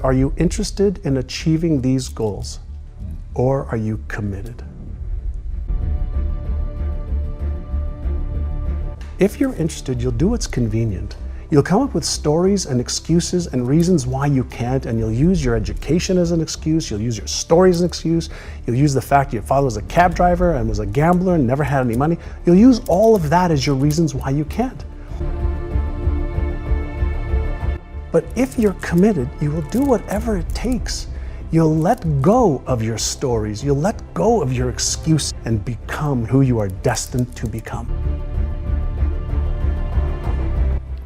Are you interested in achieving these goals, or are you committed? If you're interested, you'll do what's convenient. You'll come up with stories and excuses and reasons why you can't, and you'll use your education as an excuse, you'll use your stories as an excuse, you'll use the fact your father was a cab driver and was a gambler and never had any money. You'll use all of that as your reasons why you can't. But if you're committed, you will do whatever it takes. You'll let go of your stories, you'll let go of your excuse and become who you are destined to become.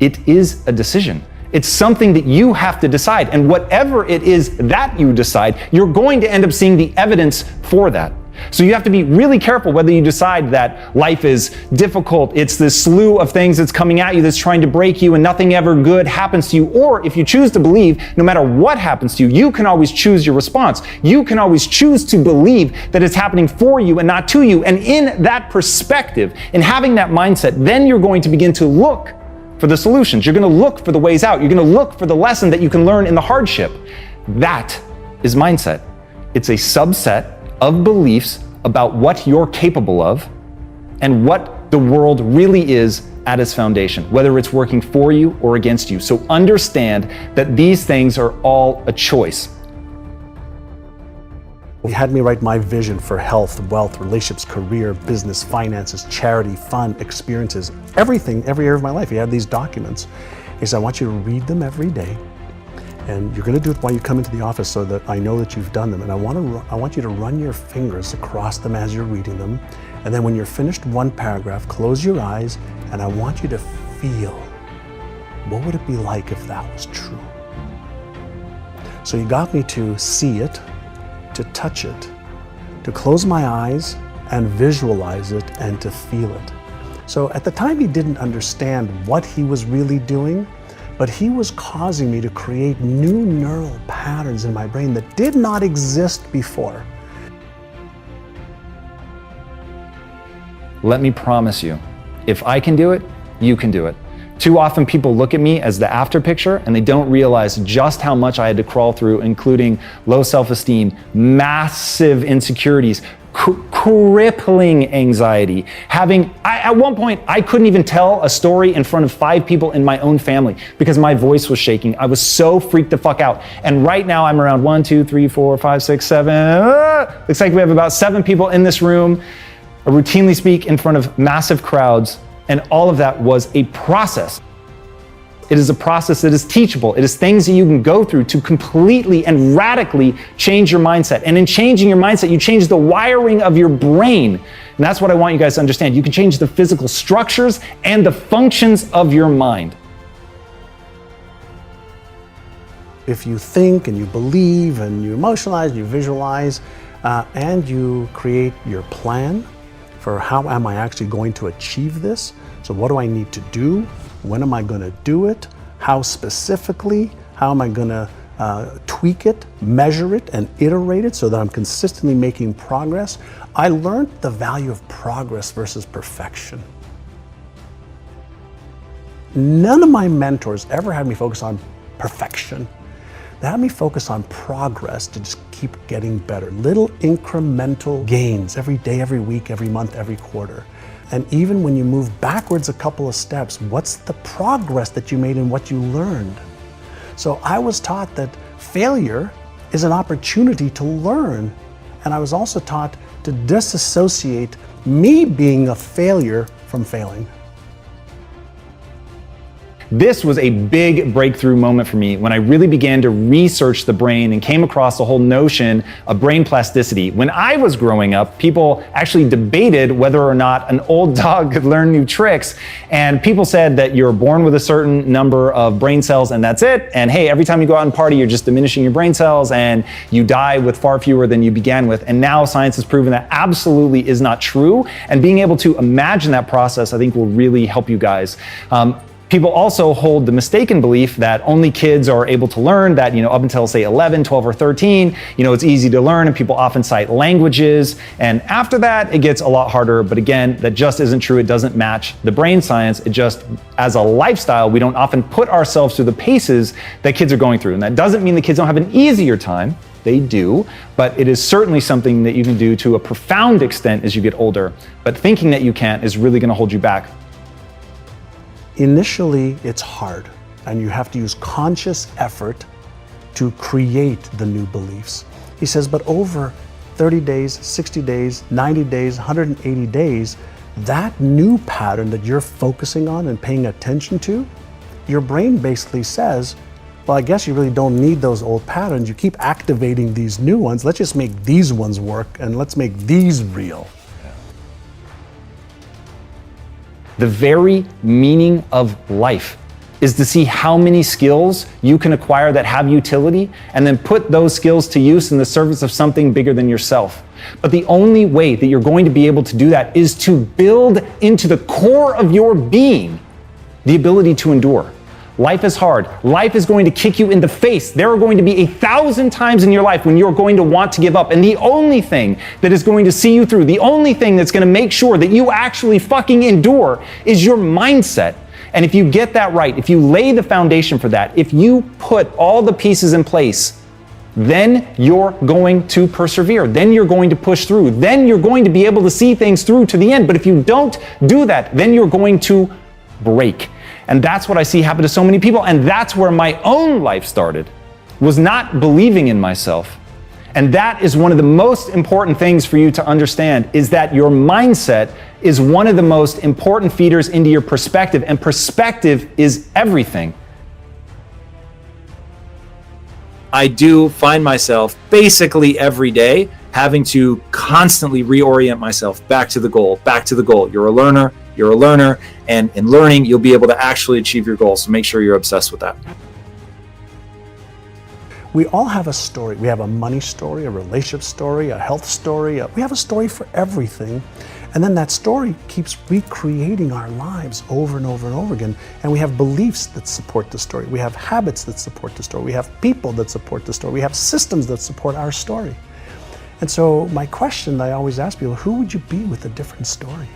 It is a decision. It's something that you have to decide. And whatever it is that you decide, you're going to end up seeing the evidence for that. So you have to be really careful whether you decide that life is difficult, it's this slew of things that's coming at you that's trying to break you and nothing ever good happens to you, or if you choose to believe, no matter what happens to you, you can always choose your response. You can always choose to believe that it's happening for you and not to you. And in that perspective, in having that mindset, then you're going to begin to look for the solutions. You're going to look for the ways out. You're going to look for the lesson that you can learn in the hardship. That is mindset. It's a subset of beliefs about what you're capable of and what the world really is at its foundation, whether it's working for you or against you. So understand that these things are all a choice. He had me write my vision for health, wealth, relationships, career, business, finances, charity, fun, experiences, everything, every area of my life. He had these documents. He said, I want you to read them every day. And you're going to do it while you come into the office so that I know that you've done them. And I want you to run your fingers across them as you're reading them. And then when you're finished one paragraph, close your eyes, and I want you to feel, what would it be like if that was true? So he got me to see it, to touch it, to close my eyes and visualize it and to feel it. So at the time he didn't understand what he was really doing, but he was causing me to create new neural patterns in my brain that did not exist before. Let me promise you, if I can do it, you can do it. Too often people look at me as the after picture and they don't realize just how much I had to crawl through, including low self-esteem, massive insecurities, crippling anxiety, at one point, I couldn't even tell a story in front of 5 people in my own family because my voice was shaking. I was so freaked the fuck out. And right now I'm around 1, 2, 3, 4, 5, 6, 7, looks like we have about 7 people in this room. I routinely speak in front of massive crowds, and all of that was a process. It is a process that is teachable. It is things that you can go through to completely and radically change your mindset. And in changing your mindset, you change the wiring of your brain. And that's what I want you guys to understand. You can change the physical structures and the functions of your mind. If you think and you believe and you emotionalize, and you visualize, and you create your plan for how am I actually going to achieve this? So what do I need to do? When am I going to do it? How specifically? How am I going to tweak it, measure it, and iterate it so that I'm consistently making progress? I learned the value of progress versus perfection. None of my mentors ever had me focus on perfection. They had me focus on progress to just keep getting better. Little incremental gains every day, every week, every month, every quarter. And even when you move backwards a couple of steps, what's the progress that you made in what you learned? So I was taught that failure is an opportunity to learn. And I was also taught to disassociate me being a failure from failing. This was a big breakthrough moment for me when I really began to research the brain and came across the whole notion of brain plasticity. When I was growing up, people actually debated whether or not an old dog could learn new tricks. And people said that you're born with a certain number of brain cells and that's it. And hey, every time you go out and party, you're just diminishing your brain cells and you die with far fewer than you began with. And now science has proven that absolutely is not true. And being able to imagine that process, I think will really help you guys. People also hold the mistaken belief that only kids are able to learn, that, up until say 11, 12, or 13, it's easy to learn, and people often cite languages. And after that, it gets a lot harder. But again, that just isn't true. It doesn't match the brain science. It just, as a lifestyle, we don't often put ourselves through the paces that kids are going through. And that doesn't mean the kids don't have an easier time. They do, but it is certainly something that you can do to a profound extent as you get older. But thinking that you can't is really going to hold you back. Initially, it's hard, and you have to use conscious effort to create the new beliefs. He says, but over 30 days, 60 days, 90 days, 180 days, that new pattern that you're focusing on and paying attention to, your brain basically says, well, I guess you really don't need those old patterns. You keep activating these new ones. Let's just make these ones work, and let's make these real. The very meaning of life is to see how many skills you can acquire that have utility, and then put those skills to use in the service of something bigger than yourself. But the only way that you're going to be able to do that is to build into the core of your being the ability to endure. Life is hard. Life is going to kick you in the face. There are going to be 1,000 times in your life when you're going to want to give up. And the only thing that is going to see you through, the only thing that's going to make sure that you actually fucking endure is your mindset. And if you get that right, if you lay the foundation for that, if you put all the pieces in place, then you're going to persevere. Then you're going to push through. Then you're going to be able to see things through to the end. But if you don't do that, then you're going to break. And that's what I see happen to so many people. And that's where my own life started, was not believing in myself. And that is one of the most important things for you to understand, is that your mindset is one of the most important feeders into your perspective, and perspective is everything. I do find myself basically every day having to constantly reorient myself back to the goal, back to the goal. You're a learner, and in learning, you'll be able to actually achieve your goals. So make sure you're obsessed with that. We all have a story. We have a money story, a relationship story, a health story. We have a story for everything. And then that story keeps recreating our lives over and over and over again. And we have beliefs that support the story. We have habits that support the story. We have people that support the story. We have systems that support our story. And so my question that I always ask people, who would you be with a different story?